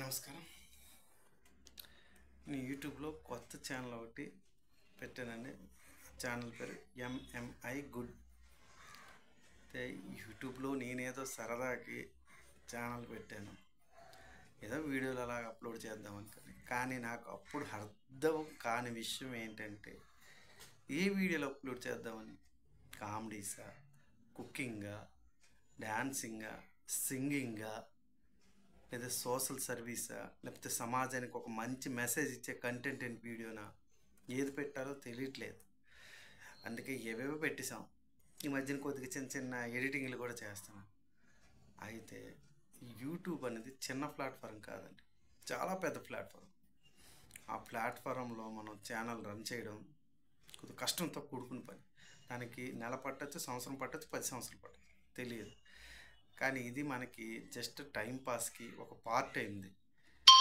నమస్కారం. నేను యూట్యూబ్లో కొత్త ఛానల్ ఒకటి పెట్టానండి. ఛానల్ పేరు ఎంఎంఐ గుడ్. అయితే యూట్యూబ్లో నేనేదో సరదాకి ఛానల్ పెట్టాను, ఏదో వీడియోలు అలా అప్లోడ్ చేద్దాం అనుకుని. కానీ నాకు అప్పుడు అర్థం కాని విషయం ఏంటంటే, ఏ వీడియోలు అప్లోడ్ చేద్దామని. కామెడీసా, కుకింగా, డ్యాన్సింగా, సింగింగా, లేదా సోషల్ సర్వీసా, లేకపోతే సమాజానికి ఒక మంచి మెసేజ్ ఇచ్చే కంటెంట్ వీడియోనా, ఏది పెట్టాలో తెలియట్లేదు. అందుకే ఏవేవో పెట్టేశాం. ఈ మధ్యన కొద్దిగా చిన్న చిన్న ఎడిటింగ్లు కూడా చేస్తున్నాం. అయితే యూట్యూబ్ అనేది చిన్న ప్లాట్ఫారం కాదండి, చాలా పెద్ద ప్లాట్ఫారం. ఆ ప్లాట్ఫారంలో మనం ఛానల్ రన్ చేయడం కొద్దిగా కష్టంతో కూడుకున్న పని. దానికి నెల పట్టచ్చు, సంవత్సరం పట్టచ్చు, 10 సంవత్సరాలు పట్టచ్చు, తెలియదు. కానీ ఇది మనకి జస్ట్ టైంపాస్కి ఒక పార్ట్ అయింది.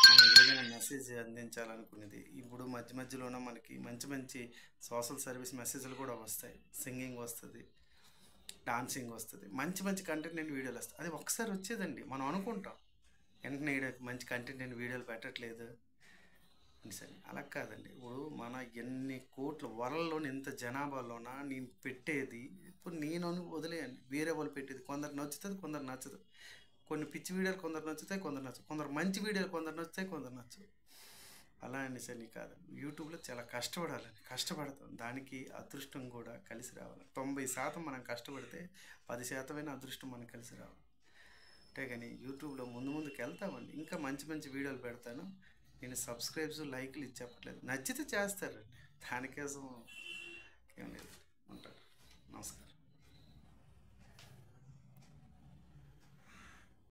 మనం ఏదైనా మెసేజ్ అందించాలనుకునేది. ఇప్పుడు మధ్య మధ్యలోనే మనకి మంచి మంచి సోషల్ సర్వీస్ మెసేజ్లు కూడా వస్తాయి. సింగింగ్ వస్తుంది, డాన్సింగ్ వస్తుంది, మంచి మంచి కంటెంట్ వీడియోలు వస్తాయి. అది ఒకసారి వచ్చేదండి, మనం అనుకుంటాం వెంటనే మంచి కంటెంట్ వీడియోలు పెట్టట్లేదు సరే. అలా కాదండి. ఇప్పుడు మన ఎన్ని కోట్ల వరల్డ్లోని ఇంత జనాభాలోన నేను పెట్టేది, ఇప్పుడు నేను వదిలేయండి, వేరే వాళ్ళు పెట్టేది కొందరు నచ్చుతుంది, కొందరు నచ్చదు. కొన్ని పిచ్చి వీడియోలు కొందరు నచ్చుతాయి, కొందరు నచ్చదు. కొందరు మంచి వీడియోలు కొందరు నచ్చుతాయి, కొందరు నచ్చదు. అలా అనేసరి కాదండి. యూట్యూబ్లో చాలా కష్టపడాలని కష్టపడతాం, దానికి అదృష్టం కూడా కలిసి రావాలి. 90% మనం కష్టపడితే 10% అదృష్టం మనకు కలిసి రావాలి. అంటే కానీ యూట్యూబ్లో ముందుకు వెళ్తామండి. ఇంకా మంచి మంచి వీడియోలు పెడతాను. నేను సబ్స్క్రైబ్స్, లైక్లు ఇచ్చేప్పట్లేదు, నచ్చితే చేస్తారండి, దానికోసం ఏం లేదు.